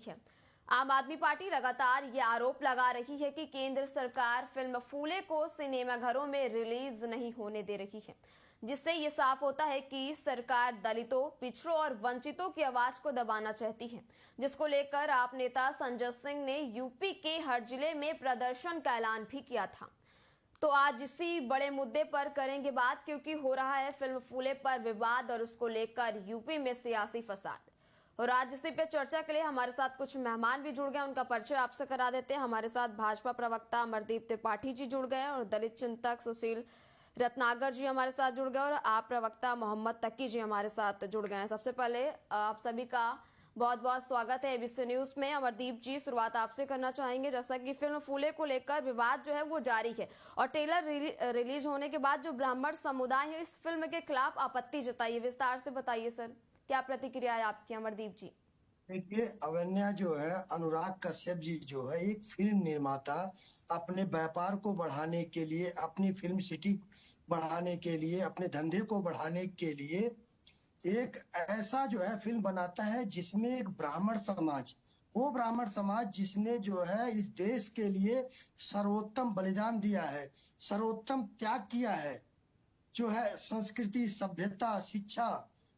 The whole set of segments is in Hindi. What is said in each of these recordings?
है। आम आदमी पार्टी लगातार ये आरोप लगा रही है कि केंद्र सरकार फिल्म फूले को सिनेमाघरों में रिलीज नहीं होने दे रही है, जिससे ये साफ होता है कि सरकार दलितों, पिछड़ों और वंचितों की आवाज को दबाना चाहती है, जिसको लेकर आप नेता संजय सिंह ने यूपी के हर जिले में प्रदर्शन का ऐलान भी किया था। तो आज इसी बड़े मुद्दे पर करेंगे बात, क्योंकि हो रहा है फिल्म फूले पर विवाद और उसको लेकर यूपी में सियासी फसाद। और आज इसी पे चर्चा के लिए हमारे साथ कुछ मेहमान भी जुड़ गए, उनका परिचय आपसे करा देते हैं। हमारे साथ भाजपा प्रवक्ता अमरदीप त्रिपाठी जी जुड़ गए और दलित चिंतक सुशील रत्नागर जी हमारे साथ जुड़ गए और आप प्रवक्ता मोहम्मद तकी जी हमारे साथ जुड़ गए हैं। सबसे पहले आप सभी का बहुत बहुत स्वागत है एबीसी न्यूज में। अमरदीप जी, शुरुआत आपसे करना चाहेंगे। जैसा कि फिल्म फूले को लेकर विवाद जो है वो जारी है और ट्रेलर रिलीज होने के बाद जो ब्राह्मण समुदाय है इस फिल्म के खिलाफ आपत्ति जताई है, विस्तार से बताइए सर, क्या प्रतिक्रिया है आपकी? अमरदीप जी देखिए, अवन्या जो है, अनुराग कश्यप जी जो है, एक फिल्म निर्माता अपने व्यापार को बढ़ाने के लिए, अपनी फिल्म सिटी बढ़ाने के लिए, अपने धंधे को बढ़ाने के लिए एक ऐसा जो है फिल्म बनाता है जिसमें एक ब्राह्मण समाज, वो ब्राह्मण समाज जिसने जो है इस देश के लिए सर्वोत्तम बलिदान दिया है, सर्वोत्तम त्याग किया है, जो है संस्कृति, सभ्यता, शिक्षा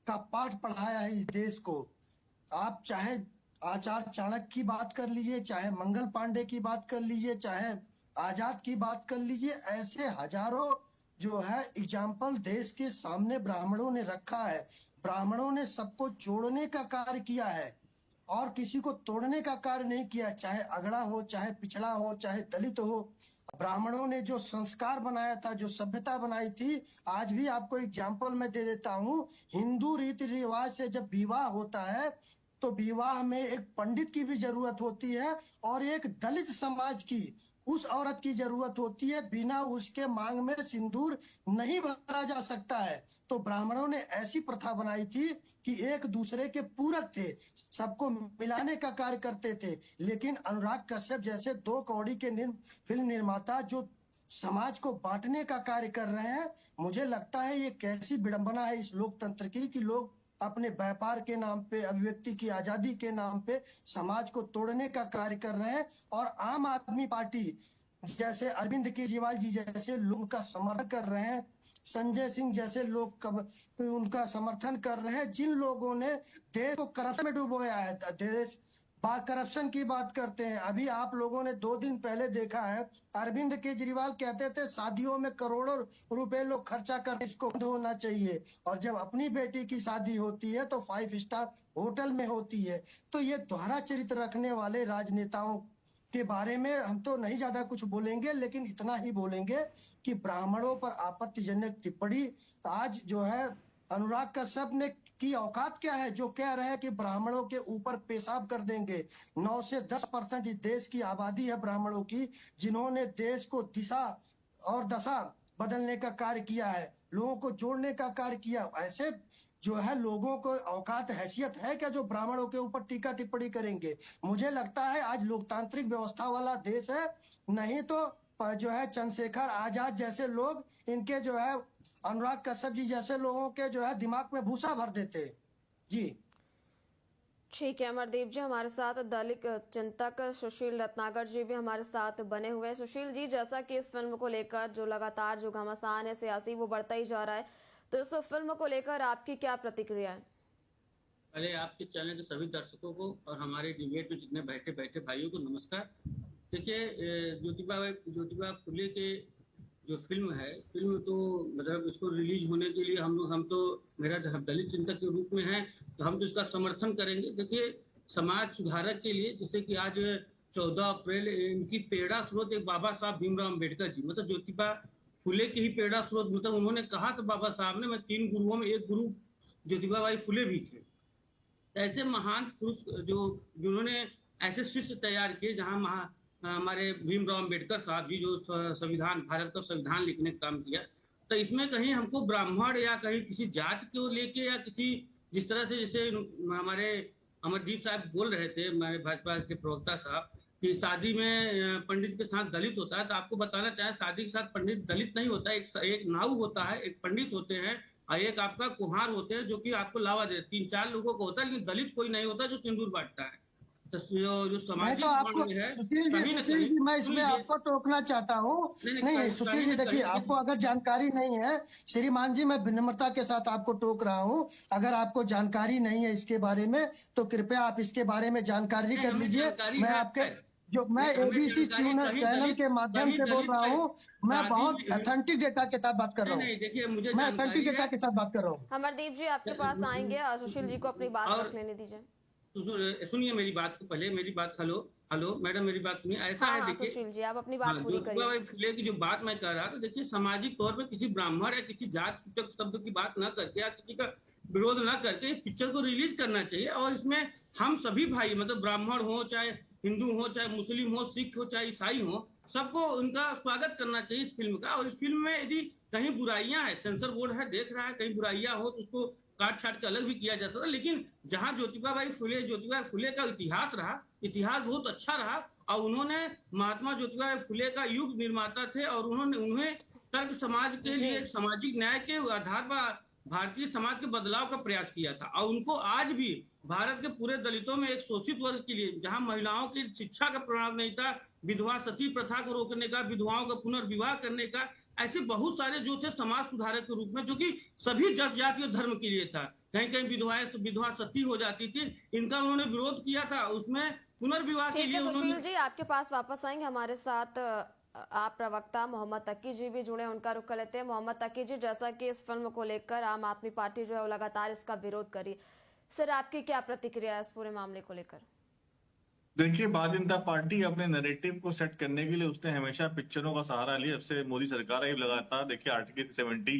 का पाठ पढ़ाया है इस देश को। आप चाहे आचार्य चाणक्य की बात कर लीजिए, चाहे मंगल पांडे की बात कर लीजिए, चाहे आजाद की बात कर लीजिए, ऐसे हजारों जो है एग्जाम्पल देश के सामने ब्राह्मणों ने रखा है। ब्राह्मणों ने सबको जोड़ने का कार्य किया है और किसी को तोड़ने का कार्य नहीं किया, चाहे अगड़ा हो, चाहे पिछड़ा हो, चाहे दलित हो। ब्राह्मणों ने जो संस्कार बनाया था, जो सभ्यता बनाई थी, आज भी आपको एग्जाम्पल मैं दे देता हूँ। हिंदू रीति रिवाज से जब विवाह होता है तो विवाह में एक पंडित की भी जरूरत होती है और एक दलित समाज की, उस औरत की जरूरत होती है। बिना उसके मांग में सिंदूर नहीं भरा जा सकता है। तो ब्राह्मणों ने ऐसी प्रथा बनाई थी कि एक दूसरे के पूरक थे, सबको मिलाने का कार्य करते थे। लेकिन अनुराग कश्यप जैसे दो कौड़ी के फिल्म निर्माता जो समाज को बांटने का कार्य कर रहे हैं, मुझे लगता है ये कैसी विडंबना है इस लोकतंत्र की कि लोग अपने व्यापार के नाम पे, अभिव्यक्ति की आजादी के नाम पे समाज को तोड़ने का कार्य कर रहे हैं। और आम आदमी पार्टी जैसे अरविंद केजरीवाल जी जैसे लोग का समर्थन कर रहे हैं, संजय सिंह जैसे लोग उनका समर्थन कर रहे हैं, जिन लोगों ने देश को करप्शन में डुबोया है। देश करप्शन की बात करते हैं। अभी आप लोगों ने 2 दिन पहले देखा है, अरविंद केजरीवाल कहते थे शादियों में करोड़ों रुपए लोग खर्चा करते, इसको बंद होना चाहिए। और जब अपनी बेटी की शादी होती है तो 5 स्टार होटल में होती है। तो ये दोहरा चरित्र रखने वाले राजनेताओं के बारे में हम तो नहीं ज्यादा कुछ बोलेंगे, लेकिन इतना ही बोलेंगे कि ब्राह्मणों पर आपत्तिजनक टिप्पणी आज जो है अनुराग कश्यप ने की औकात क्या है, जो कह रहे हैं कि ब्राह्मणों के ऊपर पेशाब कर देंगे। 9 से 10% इस देश की आबादी है ब्राह्मणों की, जिन्होंने देश को दिशा और दशा बदलने का कार्य किया है, लोगों को जोड़ने का कार्य किया। ऐसे जो है लोगों को औकात, हैसियत है क्या जो ब्राह्मणों के ऊपर टीका टिप्पणी करेंगे? मुझे लगता है आज लोकतांत्रिक व्यवस्था वाला देश है, नहीं तो जो है चंद्रशेखर आजाद जैसे लोग, इनके जो है अनुराग कश्यप जी जैसे लोगों के जो है दिमाग में भूसा भर देते। जी ठीक है अमरदीप जी, हमारे साथ दलित चिंतक सुशील रत्नागर जी भी हमारे साथ बने हुए हैं। सुशील जी, जैसा कि इस फिल्म को लेकर जो लगातार जो घमासान है सियासी वो बढ़ता ही जा रहा है, तो इस फिल्म को लेकर आपकी क्या प्रतिक्रिया है? पहले आपके चैनल के सभी दर्शकों को और हमारे डिबेट में जितने बैठे बैठे भाइयों को नमस्कार। देखिए, ज्योतिबा फुले के जो फिल्म है, फिल्म तो मतलब इसको रिलीज होने के लिए हम तो मेरा दलित चिंतक के रूप में है, तो हम तो इसका समर्थन करेंगे। देखिए, समाज सुधारक के लिए, जैसे कि आज 14 अप्रैल इनकी प्रेरणा स्रोत एक बाबा साहब भीमराव अम्बेडकर जी, मतलब ज्योतिबा फुले के ही प्रेरणा स्रोत, मतलब उन्होंने कहा था बाबा साहब ने, मैं 3 गुरुओं में एक गुरु ज्योतिबा बाई फुले भी थे। ऐसे महान पुरुष जिन्होंने ऐसे शिष्य तैयार किए, जहां हमारे भीमराव अम्बेडकर साहब जी जो संविधान, भारत का संविधान लिखने का काम किया, तो इसमें कहीं हमको ब्राह्मण या कहीं किसी जात को लेके या किसी, जिस तरह से जैसे हमारे अमरदीप साहब बोल रहे थे, हमारे भाजपा के प्रवक्ता साहब, कि शादी में पंडित के साथ दलित होता है, तो आपको बताना चाहे शादी के साथ पंडित दलित नहीं होता है। एक नाऊ होता है, एक पंडित होते हैं और एक आपका कुम्हार होते हैं जो कि आपको लावा दे, 3-4 लोगों को होता है, लेकिन दलित कोई नहीं होता जो सिंदूर बांटता है। जो मैं सामाजिक तो आपको वर्ण है सुशील कहीं ना जी कहीं मैं इसमें सुनिए। आपको टोकना चाहता हूँ। नहीं नहीं कहीं सुशील कहीं जी ना देखिए, कहीं आपको अगर जानकारी नहीं है, श्रीमान जी मैं विनम्रता के साथ आपको टोक रहा हूँ। अगर आपको जानकारी नहीं है इसके बारे में तो कृपया आप इसके बारे में जानकारी नहीं कर हमें लीजिए। जानकारी मैं है। आपके जो मैं नहीं हमें एबीसी जानकारी कहीं चैनल दलित के माध्यम कहीं से बोल दलित रहा का हूँ। मैं शादी बहुत अथेंटिक डेटा के साथ बात कर रहा नहीं हूँ। नहीं देखिए मुझे मैं अथेंटिक जानकारी डेटा है। के साथ बात कर रहा हूँ। अमरदीप जी आपके पास आएंगे और सुशील जी को अपनी बात और रख लेने दीजिए। सुनिए मेरी बात को पहले, मेरी बात, हेलो हेलो मैडम मेरी बात सुनिए। ऐसा हाँ है हाँ देखिए, सुशील जी, आप अपनी हाँ बात पूरी ज्योतिबा करिए। बाई फुले की जो बात मैं कर रहा था, देखिए सामाजिक तौर पे किसी ब्राह्मण या किसी जात सूचक शब्द की बात ना करके या किसी का विरोध ना करके पिक्चर को रिलीज करना चाहिए। और इसमें हम सभी भाई, मतलब ब्राह्मण हो चाहे हिंदू हो चाहे मुस्लिम हो, सिख हो चाहे ईसाई हो, सबको उनका स्वागत करना चाहिए इस फिल्म का। और इस फिल्म में यदि कहीं बुराइयां है, सेंसर बोर्ड है देख रहा है, कहीं बुराइयां हो तो उसको काट छाट के अलग भी किया जा सकता था। लेकिन जहां ज्योतिबा फुले का इतिहास रहा, इतिहास बहुत अच्छा रहा। और उन्होंने, महात्मा ज्योतिबा फुले का युग निर्माता थे और उन्होंने उन्हें तर्क समाज के जी लिए सामाजिक न्याय के आधार पर भारतीय समाज के बदलाव का प्रयास किया था। और उनको आज भी भारत के पूरे दलितों में एक शोषित वर्ग के लिए, जहां महिलाओं की शिक्षा का प्रणाम नहीं था, विधवा सती प्रथा को रोकने का, विधवाओं का पुनर्विवाह करने का, ऐसे बहुत सारे जो थे समाज सुधारक के रूप में, जो कि सभी जाति और धर्म के लिए था। कहीं कहीं विधवा सती हो जाती थी, इनका उन्होंने विरोध किया था। उसमें पुनर्विवाह के ठीक लिए है उन्होंने। सुशील जी, आपके पास वापस आएंगे। हमारे साथ आप प्रवक्ता मोहम्मद तकी जी भी जुड़े, उनका रुख कर लेते हैं। मोहम्मद तकी जी, जैसा कि इस फिल्म को लेकर आम आदमी पार्टी जो है वो लगातार इसका विरोध करी, सर आपकी क्या प्रतिक्रिया है इस पूरे मामले को लेकर? देखिए, भारतीय जनता पार्टी अपने नैरेटिव को सेट करने के लिए उसने हमेशा पिक्चरों का सहारा लिया। जब से मोदी सरकार आई लगातार देखिए आर्टिकल 70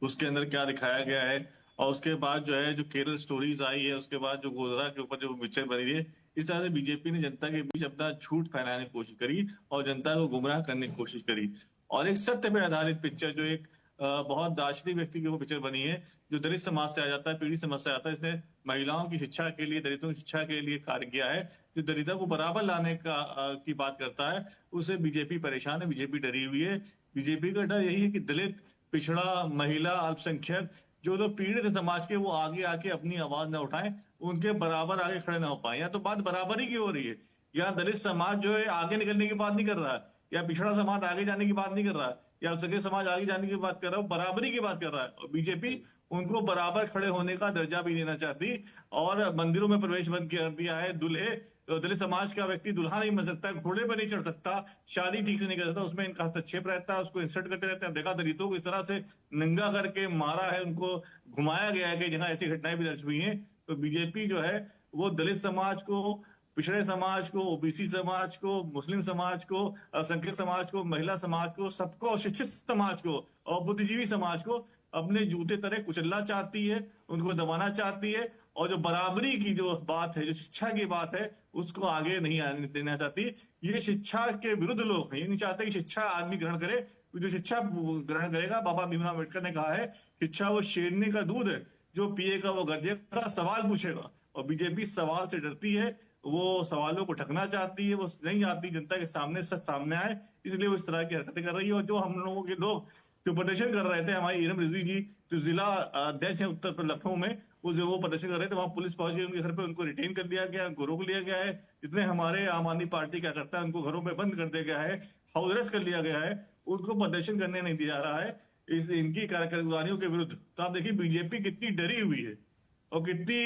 उसके अंदर क्या दिखाया गया है, और उसके बाद जो है जो केरल स्टोरीज आई है, उसके बाद जो गोधरा के ऊपर जो पिक्चर बनी है, इस तरह से बीजेपी ने जनता के बीच अपना झूठ फैलाने की कोशिश करी और जनता को गुमराह करने की कोशिश करी। और एक सत्य पे आधारित पिक्चर, जो एक बहुत दार्शनिक व्यक्ति के ऊपर पिक्चर बनी है, जो दलित समाज से आ जाता है, पीढ़ी समाज से आता है, इसने महिलाओं की शिक्षा के लिए, दलितों की शिक्षा के लिए कार्य किया है, जो दलितों को बराबर लाने की बात करता है। उसे बीजेपी परेशान है, बीजेपी डरी हुई है। बीजेपी का डर यही है कि दलित, पिछड़ा, महिला, अल्पसंख्यक जो लोग पीड़ित है समाज के, वो आगे आके अपनी आवाज न उठाएं, उनके बराबर आगे खड़े ना हो पाए। या तो बात बराबरी की हो रही है, या दलित समाज जो है आगे निकलने की बात नहीं कर रहा है, या पिछड़ा समाज आगे जाने की बात नहीं कर रहा है, या अल्पसंख्यक समाज आगे जाने की बात कर रहा है, बराबरी की बात कर रहा है। और बीजेपी उनको बराबर खड़े होने का दर्जा भी देना चाहती, और मंदिरों में प्रवेश बंद कर दिया है। दूल्हे, दलित समाज का व्यक्ति दुल्हा नहीं बन सकता, घोड़े पर नहीं चढ़ सकता, शादी ठीक से नहीं कर सकता, उसमें इनका हस्तक्षेप रहता है, उसको इंसल्ट करते रहते हैं। देखा दलितों को इस तरह से नंगा करके मारा है, उनको घुमाया गया है कि जहां ऐसी घटनाएं भी दर्ज हुई हैं। तो बीजेपी जो है वो दलित समाज को, पिछड़े समाज को, ओबीसी समाज को, मुस्लिम समाज को, अल्पसंख्यक समाज को, महिला समाज को, सबको, शिक्षित समाज को और बुद्धिजीवी समाज को अपने जूते तले कुचलना चाहती है, उनको दबाना चाहती है। और जो बराबरी की जो बात है, जो शिक्षा की बात है, उसको आगे नहीं आने देना चाहती। ये शिक्षा के विरुद्ध लोग हैं, ये नहीं चाहते कि शिक्षा आदमी ग्रहण करे। जो शिक्षा ग्रहण करेगा, बाबा भीमराव अम्बेडकर ने कहा है, शिक्षा वो शेरनी का दूध है, जो पिएगा वो गरजेगा, सवाल पूछेगा। और बीजेपी सवाल से डरती है, वो सवालों को ढकना चाहती है, वो नहीं चाहती जनता के सामने सच सामने आए, इसलिए वो इस तरह की हरकतें कर रही है। और जो हम लोगों के लोग जो प्रदर्शन कर रहे थे, हमारी इरम रिजवी जी जो जिला अध्यक्ष है उत्तर प्रदेश लखनऊ में, वो प्रदर्शन कर रहे थे, वहां पुलिस पहुंच गई उनके घर पे, उनको रिटेन कर लिया गया, उनको रोक लिया गया है। जितने हमारे आम आदमी पार्टी क्या करता है, उनको घरों में बंद कर दिया गया है, हाउस अरेस्ट कर लिया गया है, उनको प्रदर्शन करने नहीं दिया जा रहा है इस इनकी कार्यकारियों के विरुद्ध। तो आप देखिए बीजेपी कितनी डरी हुई है, और कितनी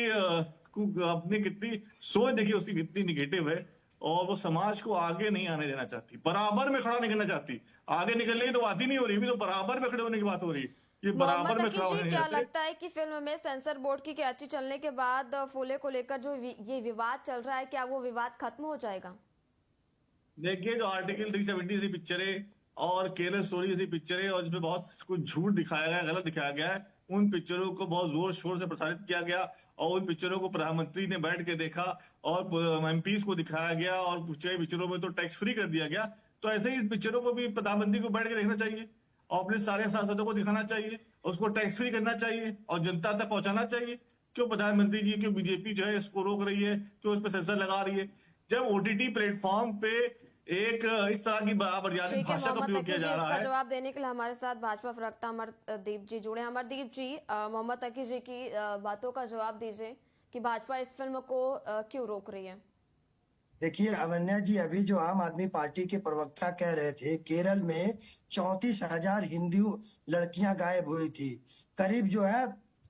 अपनी कितनी सोच देखिए उसकी कितनी निगेटिव है, और वो समाज को आगे नहीं आने देना चाहती, बराबर में खड़ा नहीं करना चाहती। आगे निकलने की तो बात ही नहीं हो रही, भी तो बराबर में खड़े होने की बात हो रही है। ये बराबर मोहम्मद में तकी खड़ा होने जी, नहीं क्या चाहते। लगता है कि फिल्म में सेंसर बोर्ड की कैची चलने के बाद फूले को लेकर जो ये विवाद चल रहा है, क्या वो विवाद खत्म हो जाएगा? देखिए, जो आर्टिकल 370 सी पिक्चरें और केरल स्टोरी सी पिक्चरें, और जिसमें बहुत कुछ झूठ दिखाया गया, गलत दिखाया गया है, उन पिक्चरों को बहुत जोर शोर से प्रसारित किया गया। और उन पिक्चरों को प्रधानमंत्री ने बैठ के देखा, और एमपीज को दिखाया गया, और कुछ पिक्चरों में तो टैक्स फ्री कर दिया गया। तो ऐसे ही पिक्चरों को भी प्रधानमंत्री को बैठ के देखना चाहिए, और अपने सारे सांसदों को दिखाना चाहिए, उसको टैक्स फ्री करना चाहिए, और जनता तक पहुंचाना चाहिए। क्यों प्रधानमंत्री जी, क्यों बीजेपी जो है इसको रोक रही है, क्यों इस पर सेंसर लगा रही है? जब ओटीटी प्लेटफॉर्म पे एक इस तरह की अमर्यादित ठीक है भाषा का मोहम्मद प्रयोग तकी किया जी, जा रहा इसका है। जवाब देने के लिए हमारे साथ भाजपा प्रवक्ता अमरदीप जी जुड़े हैं। अमरदीप जी, मोहम्मद तकी जी की बातों का जवाब दीजिए कि भाजपा इस फिल्म को क्यों रोक रही है। देखिए अवन्या जी, अभी जो आम आदमी पार्टी के प्रवक्ता कह रहे थे, केरल में 34,000 हिंदू लड़कियां गायब हुई थी। करीब जो है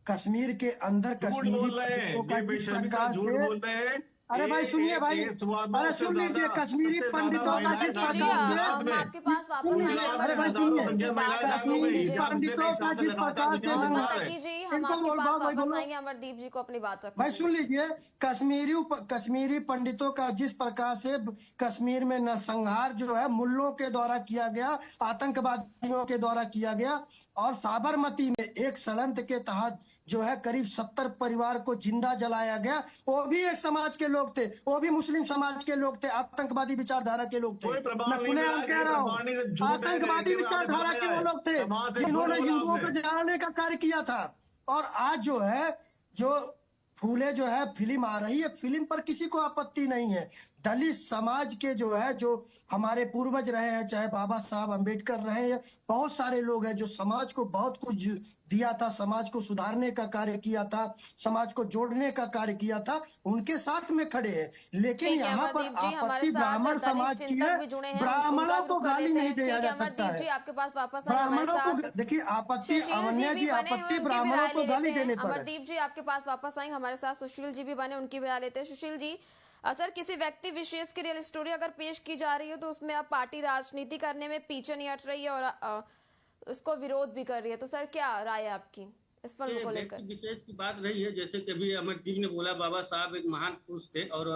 कश्मीर के अंदर झूठ कश्मीरी बोल रहे हैं, पंडितों का ये जिस बेशर्मी से प्रकार झूठ से, बोल रहे हैं। अरे भाई सुनिए भाई, केस हुआ था, अरे उससे सुन लीजिए, ज्यादा कश्मीरी सबसे ज्यादा पंडितों का महिलाएं जिस मोहम्मद घात प्रकार कीजिए, से, गुजरात हम में, आपके पास वापस सुन आएंगे। लीजिए, गुजरात में अरे भाई अमरदीप जी हजारों सुनिए, उनकी संख्या में बात महिलाएं सुनने घात हो गई। दीजिए। क्या कश्मीरी मुझे नहीं पंडितों का शासन जिस लगाता प्रकार मुझे से, मोहम्मद सुनता है। तकी जी, हम इनको आपके बोल पास भाई वापस बोलो आएंगे। अमरदीप जी को अपनी बात भाई, रखने सुन लीजिए, कश्मीरी पंडितों का जिस प्रकार से कश्मीर में नरसंहार जो है मुल्लों के द्वारा किया गया, आतंकवादियों के द्वारा किया गया, और साबरमती में एक षड्यंत्र के तहत जो है करीब 70 परिवार को जिंदा जलाया गया। वो भी एक समाज के लोग थे, वो भी मुस्लिम समाज के लोग थे, आतंकवादी विचारधारा के लोग थे। कोई मैं प्रमाण नहीं खुलेआम मिला, कह ये रहा हूँ, प्रमाण नहीं, झूठ है, आतंकवादी नेगेटिव आपने विचारधारा के बनाया वो है, लोग थे समाज से झूठ जिन्होंने बोला हिंदुओं को आपने। जलाने का कार्य किया था। और आज जो है, जो फूले जो है फिल्म आ रही है, फिल्म पर किसी को आपत्ति नहीं है। दलित समाज के जो है, जो हमारे पूर्वज रहे हैं, चाहे बाबा साहब अम्बेडकर रहे हैं, बहुत सारे लोग हैं जो समाज को बहुत कुछ दिया था, समाज को सुधारने का कार्य किया था, समाज को जोड़ने का कार्य किया था, उनके साथ में खड़े हैं। लेकिन ठीक है यहाँ पर अमरदीप जी, हमारे आपत्ति साथ ब्राह्मण दलित समाज की चिंतक है। भी जुड़े हैं, ब्राह्मणों उनका को रुख कर गाली लेते नहीं हैं। दिया ठीक है जा सकता अमरदीप जी, है। आपके पास वापस आएंगे हमारे ब्राह्मणों को साथ। देखिए, आपत्ति सुशील अवन्या जी जी, भी बने हुए, आपत्ति उनकी भी ब्राह्मणों राय को ले गाली लेते हैं। देने पर है। अमरदीप जी आपके पास वापस आएंगे हमारे साथ। सुशील जी भी बने, उनकी भी राय लेते हैं। सुशील जी, सर किसी व्यक्ति विशेष की रियल स्टोरी अगर पेश की जा रही है तो उसमें आप पार्टी राजनीति करने में पीछे नहीं हट रही है और उसको विरोध भी कर रही है, तो सर क्या राय है आपकी इस फिल्म को लेकर? व्यक्ति विशेष की बात रही है, जैसे कि अभी अमरदीप ने बोला, बाबा साहब एक महान पुरुष थे, और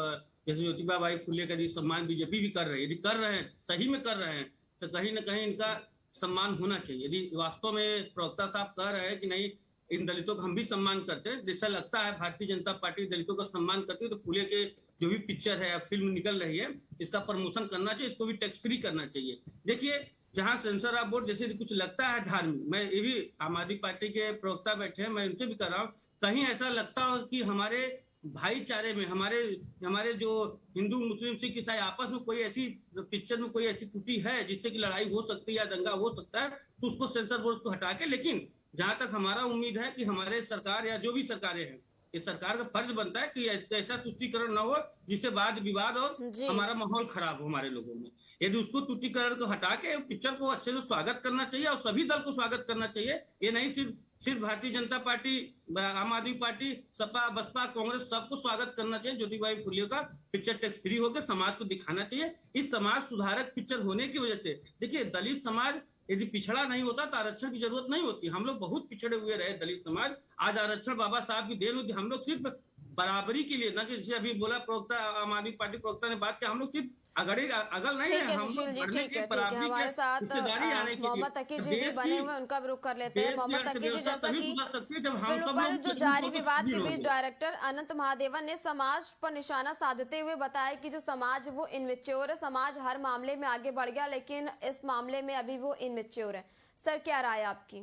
जैसे ज्योतिबा बाई फुले का सम्मान बीजेपी भी कर रही है। यदि कर रहे हैं, सही में कर रहे हैं, तो कहीं ना कहीं इनका सम्मान होना चाहिए। यदि वास्तव में प्रवक्ता साहब कह रहे हैं कि नहीं, इन दलितों का हम भी सम्मान करते हैं, जैसा लगता है भारतीय जनता पार्टी दलितों का सम्मान करती है, तो फुले के जो भी पिक्चर है, फिल्म निकल रही है, इसका प्रमोशन करना चाहिए, इसको भी टैक्स फ्री करना चाहिए। देखिए, जहां सेंसर ऑफ बोर्ड जैसे कुछ लगता है धार्मिक, मैं ये भी आम आदमी पार्टी के प्रवक्ता बैठे हैं, मैं उनसे भी कर रहा हूँ, कहीं ऐसा लगता हो कि हमारे भाईचारे में, हमारे जो हिंदू मुस्लिम सिख ईसाई आपस में कोई ऐसी पिक्चर में कोई ऐसी त्रुटि है जिससे कि लड़ाई हो सकती है या दंगा हो सकता है, तो उसको सेंसर बोर्ड को हटा के, लेकिन जहां तक हमारा उम्मीद है कि हमारे सरकार या जो भी सरकारें हैं, इस सरकार का फर्ज बनता है कि ऐसा तुष्टीकरण न हो जिससे वाद विवाद और हमारा माहौल खराब हो हमारे लोगों में। यदि उसको तुष्टीकरण को हटा के पिक्चर को अच्छे से स्वागत करना चाहिए और सभी दल को स्वागत करना चाहिए। ये नहीं सिर्फ भारतीय जनता पार्टी, आम आदमी पार्टी, सपा, बसपा, कांग्रेस, सबको स्वागत करना चाहिए। ज्योतिबाई फुले का पिक्चर टैक्स फ्री होकर समाज को दिखाना चाहिए। इस समाज सुधारक पिक्चर होने की वजह से, देखिए, दलित समाज यदि पिछड़ा नहीं होता तो आरक्षण की जरूरत नहीं होती। हम लोग बहुत पिछड़े हुए रहे दलित समाज, आज आरक्षण बाबा साहब की देन होती। हम लोग सिर्फ बराबरी के लिए, ना कि जैसे अभी बोला प्रवक्ता, आम आदमी पार्टी प्रवक्ता ने बात की, हम लोग सिर्फ अगल नहीं है, हम लोग बढ़ने के, बराबरी के, हमारे साथ हिस्सेदारी आने के लिए। मोहम्मद तकी जी भी बने हुए, उनका भी रुख कर लेते हैं। मोहम्मद तकी जी, जैसा कि फिल्म पर जो जारी विवाद के बीच डायरेक्टर अनंत महादेवन ने समाज पर निशाना साधते हुए बताया कि जो समाज वो इनमेच्योर है, समाज हर मामले में आगे बढ़ गया लेकिन इस मामले में अभी वो इनमेच्योर है। सर क्या राय आपकी?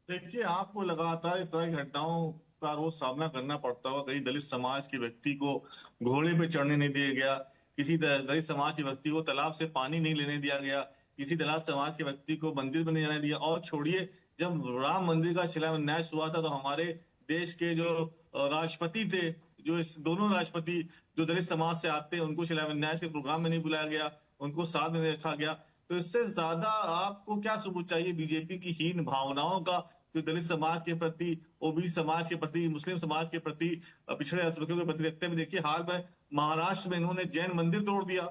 देखिए, आपको लगातार इस तरह की घटनाओं का रोज सामना करना पड़ता होगा। कहीं दलित समाज के व्यक्ति को घोड़े पे चढ़ने नहीं दिया गया, किसी दलित समाज के व्यक्ति को तालाब से पानी नहीं लेने दिया गया, किसी दलित समाज के व्यक्ति को मंदिर में नहीं जाने दिया। और छोड़िए, जब राम मंदिर का शिलान्यास हुआ था तो हमारे देश के जो राष्ट्रपति थे, जो इस दोनों राष्ट्रपति जो दलित समाज से आते हैं, उनको शिलान्यास के प्रोग्राम में नहीं बुलाया गया, उनको साथ में रखा गया। तो इससे ज्यादा आपको क्या सबूत चाहिए बीजेपी की हीन भावनाओं का, जो दलित समाज के प्रति, ओबीसी समाज के प्रति, मुस्लिम समाज के प्रति, पिछड़े अल्पसंख्यकों के प्रति रखते हैं। देखिए, हाल में महाराष्ट्र में इन्होंने जैन मंदिर तोड़ दिया,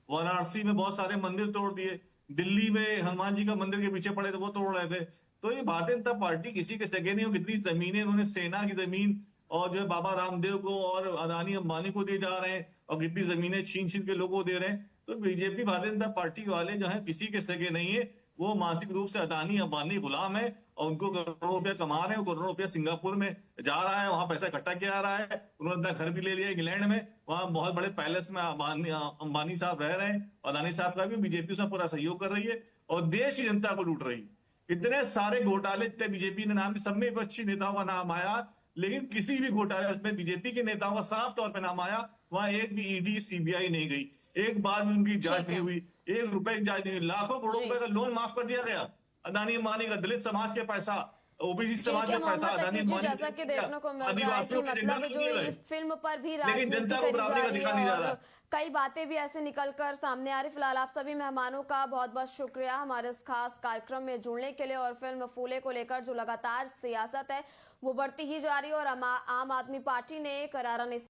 वाराणसी में बहुत सारे मंदिर तोड़ दिए, दिल्ली में हनुमान जी का मंदिर के पीछे पड़े थे, वो तोड़ रहे थे। तो ये भारतीय जनता पार्टी किसी के सगे नहीं हो। कितनी जमीनें इन्होंने सेना की जमीन और जो है बाबा रामदेव को और अदानी अंबानी को दिए जा रहे हैं, और कितनी जमीनें छीन छीन के लोगों को दे रहे हैं। तो बीजेपी, भारतीय जनता पार्टी वाले जो है किसी के सगे नहीं है। वो मानसिक रूप से अदानी अंबानी गुलाम है और उनको करोड़ों रुपया कमा रहे हैं। करोड़ों रुपया सिंगापुर में जा रहा है, वहां पैसा इकट्ठा किया जा रहा है। उन्होंने अपना घर भी ले लिया इंग्लैंड में, वहां बहुत बड़े पैलेस में अंबानी साहब रह रहे हैं। अदानी साहब का भी बीजेपी उसमें पूरा सहयोग कर रही है और देश की जनता को लूट रही है। इतने सारे घोटाले इतने बीजेपी ने नाम, सब में विपक्षी नेताओं का नाम आया, लेकिन किसी भी घोटाले में बीजेपी के नेताओं का साफ तौर पर नाम आया, वहां एक भी ईडी सीबीआई नहीं गई, एक बार भी उनकी जांच नहीं हुई, 1 रुपए की जांच नहीं हुई। लाखों करोड़ों रुपए का लोन माफ कर दिया गया अदानी अंबानी का, दलित समाज के पैसा ओबीसी ठीक समाज है में पैसा मोहम्मद आसानी अकीब जी, जैसा कि देखने को मिल रहा है कि आदिवासियों के मतलब जनता जो में ये फिल्म पर भी लेकिन राजनीति जनता को करी बराबरी जा का रही दिखा नहीं जा है रहा। और कई बातें भी ऐसे निकलकर सामने आ रही। फिलहाल आप सभी मेहमानों का बहुत बहुत शुक्रिया हमारे इस खास कार्यक्रम में जुड़ने के लिए। और फिल्म फूले को लेकर जो लगातार सियासत है वो बढ़ती ही जा रही है और आम आदमी पार्टी ने करारा